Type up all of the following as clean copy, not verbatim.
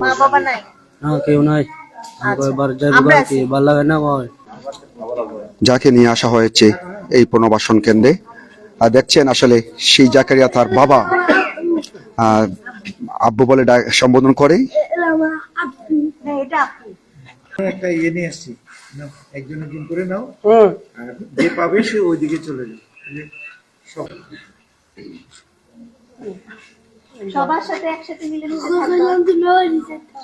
মা বাবা নাই? না, কেউ নাই। এবার যাইবো কি ভালো লাগে না কয়। যাকে নিয়ে আসা হয়েছে এই পুনর্বাসন কেন্দ্রে দেখছেন আসলে সেই জাকারিয়া তার বাবা আব্বু বলে সম্বোধন করে। একটা ইয়ে নিয়ে আসছি, একজন একজন করে নাও, আর যে পাবে সে ওইদিকে চলে যাবে। সবার সাথে একসাথে মিলেমিশে থাকবা।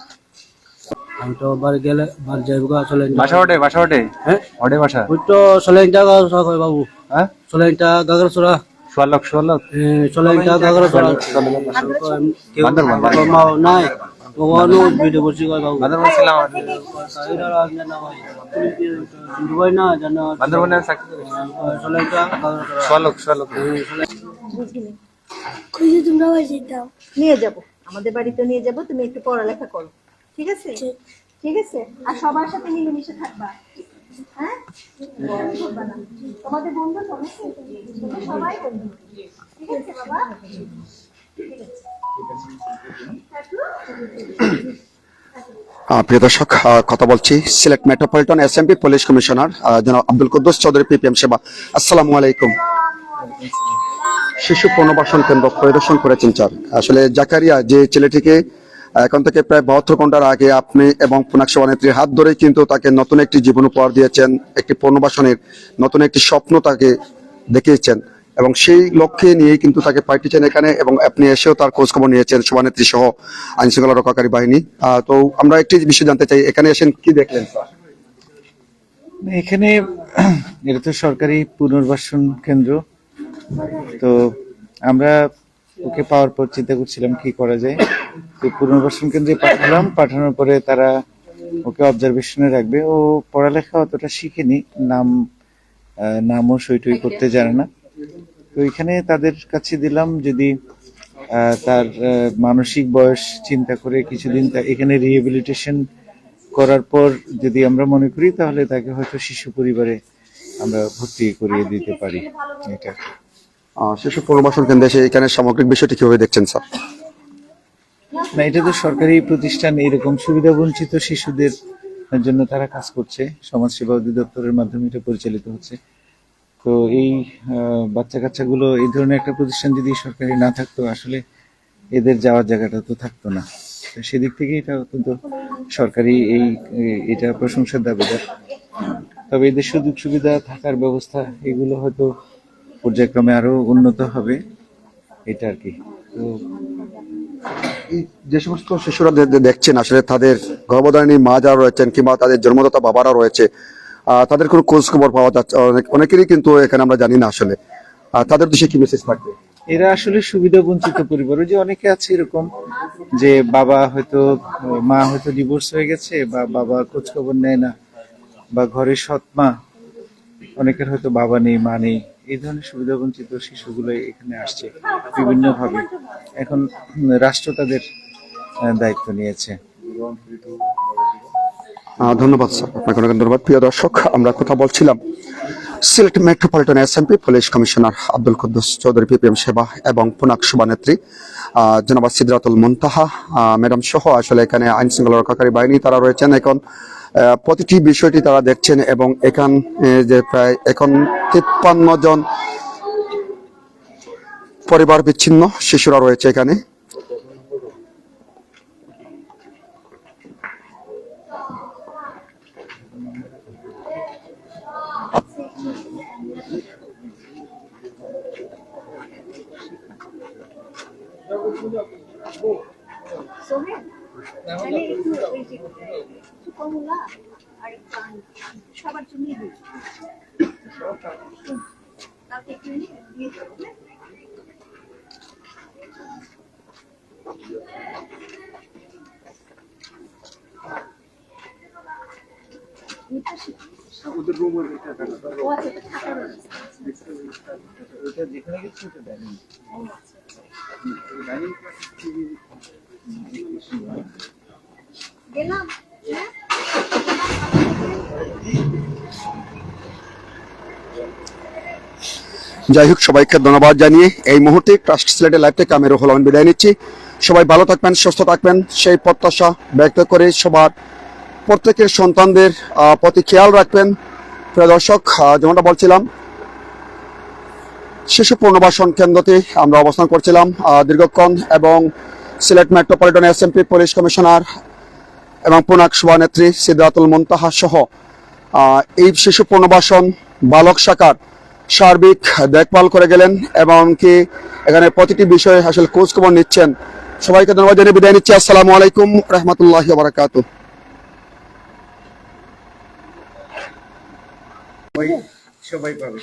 আমি তো বাড়ি গেলে বাড়ি যাইবো আসলে বাসা ওঠে হ্যাঁ ওঠে বাসা ওই তো সোলেংটা কয় বাবু হ্যাঁ সোলেংটা গাগরছড়া সোয়ালক সোলেংটা গাগরছড়া কেউ মা নাই ভগবানও ভিডিও করছি কয় বাবু বান্দরবন ছিলাম দুবাই না জানা বান্দরবনে সোলেংটা সোয়ালক খুঁজে তোমরা বাড়ি দাও, নিয়ে যাব, আমাদের বাড়িতে নিয়ে যাব, তুমি একটু পড়ালেখা করো, ঠিক আছে? ঠিক আছে, আর সবার সাথে মিলেমিশে থাকবা। হ্যাঁ, তোমাদের বন্ধু সবাই বন্ধু, ঠিক আছে বাবা? প্রিয় দর্শক, কথা বলছি Sylhet metropolitan SMP police commissioner জনাব আব্দুল কুদ্দুস চৌধুরী পিপিএম সেবা। আসসালামু আলাইকুম। শিশু পুনর্বাসন কেন্দ্র পরিদর্শন করেছেন স্যার। আসলে জাকারিয়া যে ছেলেটিকে এখন থেকে প্রায় 72 ঘন্টার আগে আপনি এবং পুনাক সভানেত্রীর হাত ধরে কিন্তু তাকে নতুন একটি জীবন উপহার দিয়েছেন, একটি পুনর্বাসনের নতুন একটি স্বপ্ন তাকে দেখিয়েছেন এবং সেই লক্ষ্যে নিয়েই কিন্তু তাকে পাঠিয়েছেন এখানে, এবং আপনি এসেও তার খোঁজ খবর নিয়েছেন সভানেত্রী সহ আইন শৃঙ্খলা রক্ষাকারী বাহিনী। তো আমরা একটি বিষয় জানতে চাই, এখানে এসেন কি দেখলেন স্যার? এখানে এটা তো সরকারি পুনর্বাসন কেন্দ্র, তো আমরা ওকে পাওয়ার পর চিন্তা করছিলাম কি করা যায়। তো পুনর্বাসন কেন্দ্রে পাঠানোর পরে তারা ওকে অবজারভেশনে রাখবে। ও পড়ালেখা অতটা শিখেনি, নামও সইটই করতে জানে না। তো এখানে তাদের কাছে দিলাম, যদি তার মানসিক বয়স চিন্তা করে কিছুদিন এখানে রিহেবিলিটেশন করার পর যদি আমরা মনে করি তাহলে তাকে হয়তো শিশু পরিবারে আমরা ভর্তি করিয়ে দিতে পারি। এটা শিশু পুনর্বাসন কেন্দ্রে এসে এখানে সামগ্রিক বিষয়টি কিভাবে দেখছেন স্যার? না, এটা তো সরকারি প্রতিষ্ঠান, এরকম সুবিধা বঞ্চিত শিশুদের জন্য তারা কাজ করছে, সমাজসেবা অধিদপ্তরের মাধ্যমে এটা পরিচালিত হচ্ছে। তো এই বাচ্চা কাচ্চাগুলো এই ধরনের একটা প্রতিষ্ঠান যদি সরকারি না থাকতো, আসলে এদের যাওয়ার জায়গাটা তো থাকতো না। সেদিক থেকে এটা অত্যন্ত সরকারি এটা প্রশংসার দাবিদার। তবে এদের সুযোগ সুবিধা থাকার ব্যবস্থা এগুলো হয়তো পর্যায়ক্রমে আরো উন্নত হবে, এটা আর কি। তো যে সমস্ত শিশুরা দেখছেন আসলে তাদের গর্ভধারিণী মা যারা রয়েছেন কিংবা তাদের জন্মদাতা বাবারা রয়েছে, তাদের কোনো খোঁজ খবর পাওয়া যাচ্ছে অনেকেরই কিন্তু এখানে আমরা জানি না আসলে, তাদের উদ্দেশ্যে কি মেসেজ থাকবে? এরা আসলে সুবিধা বঞ্চিত পরিবার। ওই যে অনেকে আছে এরকম যে মা হয়তো ডিভোর্স হয়ে গেছে, বা বাবা খোঁজ খবর নেয় না, বা ঘরের সৎ মা, অনেকের হয়তো বাবা নেই মা নেই, এই ধরনের সুবিধা বঞ্চিত শিশুগুলো এখানে আসছে বিভিন্ন ভাবে। এখন রাষ্ট্র তাদের দায়িত্ব নিয়েছে। ধন্যবাদ স্যার, আপনাকে অনেক ধন্যবাদ। প্রিয় দর্শক, আমরা কথা বলছিলাম Sylhet metropolitan SMP police commissioner Abdul Kuddus Chowdhury PPM Seba এবং পুনাক সভানেত্রী জনাব সিদরাতুল মুনতাহা ম্যাডাম সহ আসলে এখানে আইন শৃঙ্খলা রক্ষাকারী বাহিনী তারা রয়েছেন। এখন প্রতিটি বিষয়টি তারা দেখছেন এবং এখান যে প্রায় এখন 53 জন পরিবার বিচ্ছিন্ন শিশুরা রয়েছে এখানে। সবার জন্য ওদের রুমের গেলাম। যাই হোক, সবাইকে ধন্যবাদ জানিয়ে এই মুহূর্তে ট্রাস্ট সিলেটের লাইভ থেকে আমি রুহুল আমিন বিদায় নিচ্ছি। সবাই ভালো থাকবেন, সুস্থ থাকবেন সেই প্রত্যাশা ব্যক্ত করে সবার প্রত্যেকের সন্তানদের প্রতি খেয়াল রাখবেন। প্রিয় দর্শক, যেমনটা বলছিলাম, শিশু পুনর্বাসন কেন্দ্রতে আমরা অবস্থান করছিলাম দীর্ঘক্ষণ, এবং Sylhet metropolitan SMP police commissioner এবং পুনাক সভানেত্রী সিদরাতুল মুনতাহা সহ এই শিশু পুনর্বাসন বালক শাখার সার্বিক দেখভাল করে গেলেন, এবং কি এখানে প্রতিটি বিষয়ে আসলে খোঁজ খবর নিচ্ছেন। সবাইকে ধন্যবাদ জানিয়ে বিদায় নিচ্ছি। আসসালামু আলাইকুম রহমতুল্লাহি ওয়া বারাকাতুহু। সবাই পাবে।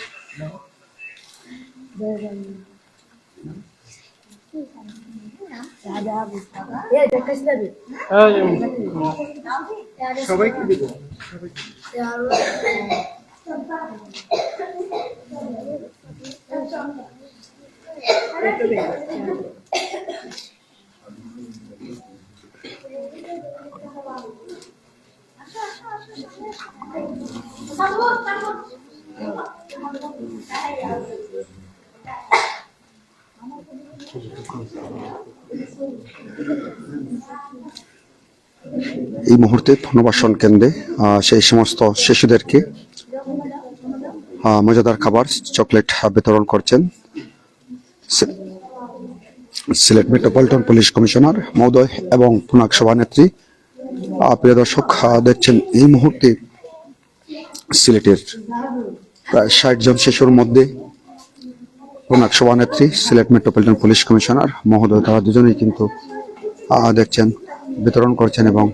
সবাইকে দিব। এই মুহূর্তে পুনর্বাসন কেন্দ্রে সেই সমস্ত শিশুদেরকে মজাদার খাবার, চকলেট বিতরণ করছেন সিলেট মেট্রোপলিটন পুলিশ কমিশনার মহোদয় এবং পুনাক সভানেত্রী। প্রিয় দর্শক, দেখছেন এই মুহূর্তে সিলেটের প্রায় 60 জন শিশুর মধ্যে পুনাক সভানেত্রী, সিলেট মেট্রোপলিটন পুলিশ কমিশনার মহোদয়, তারা দুজনেই কিন্তু দেখছেন বিতরণ করছেন। এবং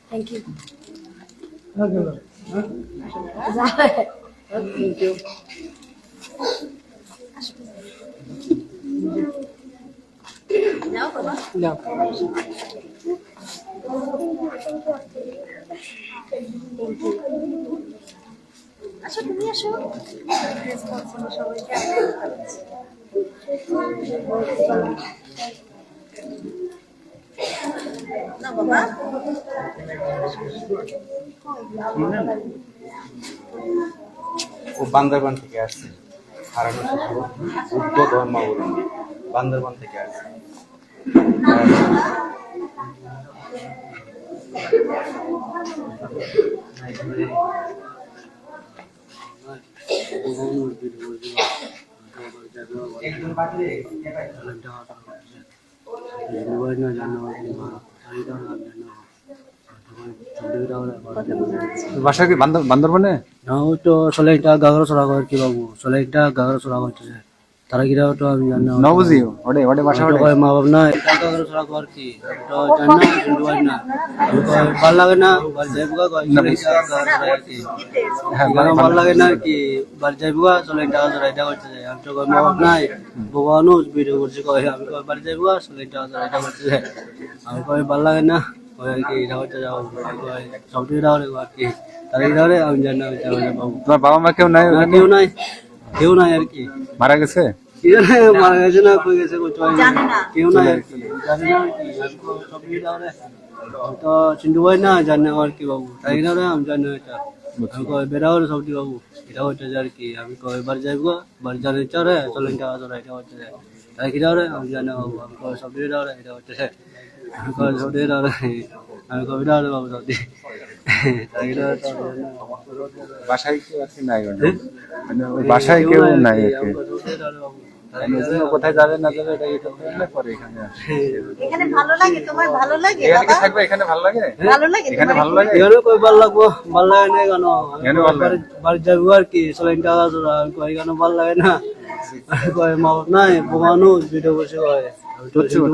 থ্যাংক ইউ। আচ্ছা, তুমি আসো। সবাইকে না বাবা, ও বান্দরবান থেকে আসছে, হারানো শিশু বুদ্ধ ধর্মাবলম্বী, বান্দরবান থেকে আসছে। বাসা কি বান্দরবানে? ওই তো সলেইটা গাগর চড়া করে কি বাবু, সলেইটা গাগর চড়া করতেছে তারা কিরা, তো আমি জানি না। নবুঝি ওডে ওডে বাসা ওডে মা বাপ না এটা গাগর চড়া কর কি, তো জানি না, কিন্তু হয় না, ভাল লাগে না, বাল যাইবুগা কয় সলেইটা গাগর চড়া কি, ভাল লাগে না কি, বাল যাইবুগা সলেইটা গাগর এটা করতেছে। আমি তো কই মা বাপ নাই, ভগবানও ভিডিও করছে, কয় আমি কই বাল যাইবুগা সলেইটা গাগর এটা করতেছে। আমি কই ভাল লাগে না, ওই আর কি এটা করতে যাও, কয় সবটি এটা করে আর কি, তারা এটা করে আমি জানি না। বাবু তোমার বাবা মা কেউ নাই? কেউ নাই, কেউ নাই আর কি, মারা গেছে? মারা গেছে না, কই গেছে জানি না। কেউ নাই আর কি, জানি না আর কি, সবটি এটা করে তো চিন্টু ভাই না জানে আর কি বাবু, তাই না রে আমি জানি এটা। আমি কই বেড়াও রে সবটি বাবু, এটা হচ্ছে আর কি, আমি কই বাড়ি যাইবো, বাড়ি জানে চলে চলেন টাকা চলে, এটা হচ্ছে তাই কি রে আমি জানি বাবু, আমি কই সবটি এটা এটা হচ্ছে, আমি কই সবটি এটা, আমি কই এটা বাবু সবটি তাই এটা। বাসায় কেউ আছে নাই? মানে ওই বাসায় কেউ নাই আর কি, কোথায় যাবে না যাবে এটা এটা করলে পরে এখানে আসে। এখানে ভালো লাগে, তোমার ভালো লাগে এখানে বাবা? থাকবে, এখানে ভালো লাগে? ভালো লাগে এখানে ভালো লাগে? এখানে কই ভাল লাগবো, ভাল লাগে না কেন, এখানে ভালো লাগে? বাড়ি যাবো আর কি, চলেন টাকা চড়া, আমি কই এখানে ভাল লাগে না, কয় মা বাপ নাই, মানুষ ভিডিও বসে কয়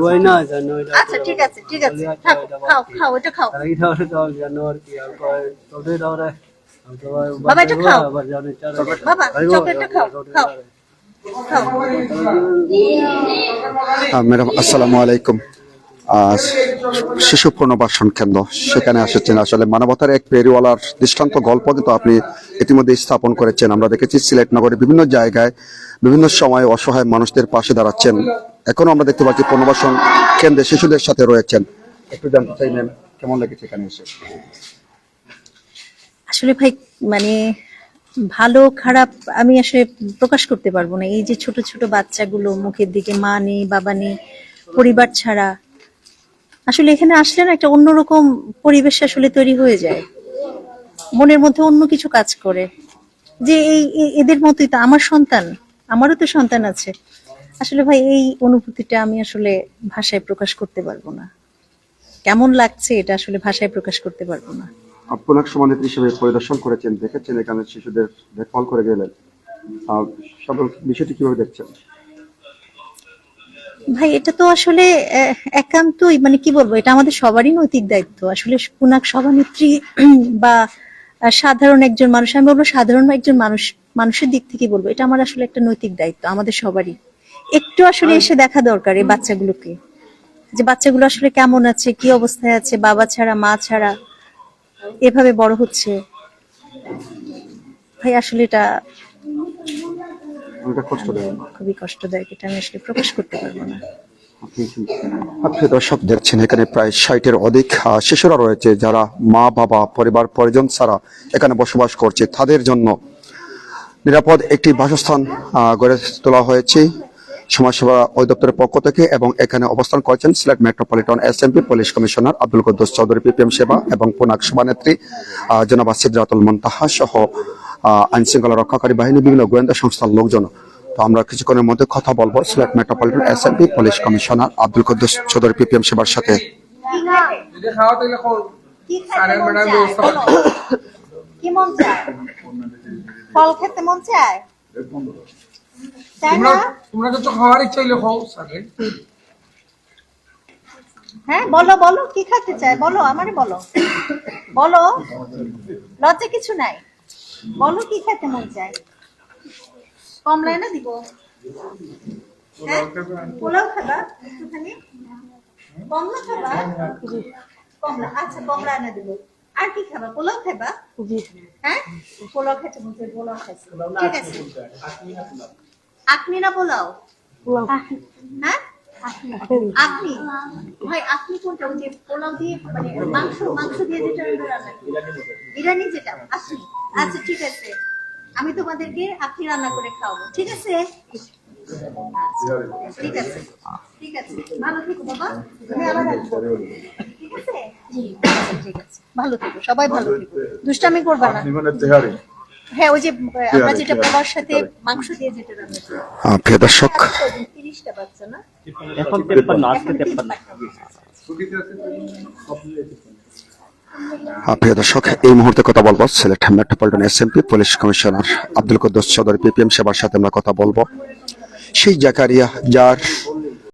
ভাই না জানো এটা। আচ্ছা ঠিক আছে, ঠিক আছে, থাকো, খাও খাও, এটা খাও তারা কি তাহলে তো আমি জানো আর কি, আমি কয় সবটাই তাহলে আমি তো বাবা, এটা খাও। আবার জানি চার বাবা, চকলেটটা খাও, খাও খাও। ম্যাডাম আসসালামু আলাইকুম। শিশু পুনর্বাসন কেন্দ্র, সেখানে এসেছেন। আসলে মানবতার এক পেরিওয়ালার দৃষ্টান্ত গল্প কিন্তু আপনি ইতিমধ্যে স্থাপন করেছেন। আমরা দেখেছি সিলেট নগরে বিভিন্ন জায়গায় বিভিন্ন সময় অসহায় মানুষদের পাশে দাঁড়াচ্ছেন। এখনো আমরা দেখতে পাচ্ছি পুনর্বাসন কেন্দ্রে শিশুদের সাথে রয়েছেন। একটু জানতে চাই ম্যাম, কেমন লেগেছে এখানে এসে? আসলে ভাই মানে ভালো খারাপ আমি আসলে প্রকাশ করতে পারবো না। এই যে ছোট ছোট বাচ্চাগুলো, মুখের দিকে মা নেই, বাবা নেই, পরিবার ছাড়া, আসলে এখানে আসলে না একটা অন্যরকম পরিবেশ আসলে তৈরি হয়ে যায়। মনের মধ্যে অন্য কিছু কাজ করে যে এদের মতোই তো আমার সন্তান, আমারও তো সন্তান আছে। আসলে ভাই এই অনুভূতিটা আমি আসলে ভাষায় প্রকাশ করতে পারবো না। কেমন লাগছে এটা আসলে ভাষায় প্রকাশ করতে পারবো না। পুনাক সভানেত্রী হিসেবে পরিদর্শন করেছেন, দেখেছেন এখানে শিশুদের দেখভাল করে গেলেন, সব বিষয়টি কিভাবে দেখছেন? ভাই এটা তো আসলে একান্তই মানে কি বলবো, এটা আমাদের সবারই নৈতিক দায়িত্ব। আসলে পুনাক সভানেত্রী বা সাধারণ একজন মানুষ, আমি বলবো সাধারণ একজন মানুষের দিক থেকে বলবো, এটা আমার আসলে একটা নৈতিক দায়িত্ব আমাদের সবারই। একটু আসলে এসে দেখা দরকার এই বাচ্চাগুলোকে, যে বাচ্চাগুলো আসলে কেমন আছে, কি অবস্থায় আছে, বাবা ছাড়া মা ছাড়া এভাবে বড় হচ্ছে। ভাই আসলে এটা খুবই কষ্টদায়ক, এটা আমি আসলে প্রকাশ করতে পারবো না। আপনি দর্শক দেখছেন এখানে প্রায় 60-এর অধিক শিশুরা রয়েছে যারা মা বাবা পরিবার পরিজন ছাড়া এখানে বসবাস করছে। তাদের জন্য নিরাপদ একটি বাসস্থান গড়ে তোলা হয়েছে সমাজসেবা অধিদপ্তরের পক্ষ থেকে, এবং এখানে অবস্থান করছেন Sylhet metropolitan SMP police commissioner Abdul Kuddus Chowdhury PPM Seba এবং পুনাক সভানেত্রী জনাব সিদরাতুল মুনতাহা সহ আইন শৃঙ্খলা রক্ষাকারী বাহিনী, বিভিন্ন গোয়েন্দা সংস্থার লোকজন। তো আমরা কিছুক্ষণের মধ্যে কথা বলবো Sylhet metropolitan SMP police commissioner Abdul Kuddus Chowdhury PPM সেবার সাথে। কি মন চায়? ফল খেতে মন চায়? তোমরা তো খাওয়ার ইচ্ছা হইলে খাও স্যার। হ্যাঁ বলো বলো, কি খেতে চায় বলো, আমারে বলো, বলো, লজ্জা কিছু নাই, বলো কি খেতে মন চায়। কমলা এনে দিব? হ্যাঁ পোলাও খাবা একটুখানি? কমলা খাবা? কমলা, আচ্ছা কমলা এনে দিব। আর কি খাবা? পোলাও খাবা? হ্যাঁ পোলাও খেতে মন চায়, পোলাও খাইছে, ঠিক আছে। আখনি না পোলাও? হ্যাঁ আপনি ভাই, আপনি কোনটা? ওই যে পোলাও দিয়ে মানে মাংস দিয়ে যেটা রান্না, বিরিয়ানি যেটা আপনি? আচ্ছা ঠিক আছে, আমি তোমাদেরকে আপনি রান্না করে খাওয়াবো, ঠিক আছে? ঠিক আছে ঠিক আছে, ভালো থেকো বাবা, আমি আবার আসবো, ঠিক আছে? ঠিক আছে, ভালো থেকো, সবাই ভালো থেকো, দুষ্টামি করবা না। হ্যাঁ ওই যে আমরা যেটা পোলাওর সাথে মাংস দিয়ে যেটা রান্না করি। প্রিয় দর্শক, 30টা বাচ্চা না এখন 53, আজকে 53। প্রিয় দর্শক, এই মুহূর্তে কথা বলবো Sylhet metropolitan SMP police commissioner Abdul Kuddus Chowdhury PPM সেবার সাথে আমরা কথা বলবো। সেই জাকারিয়া যার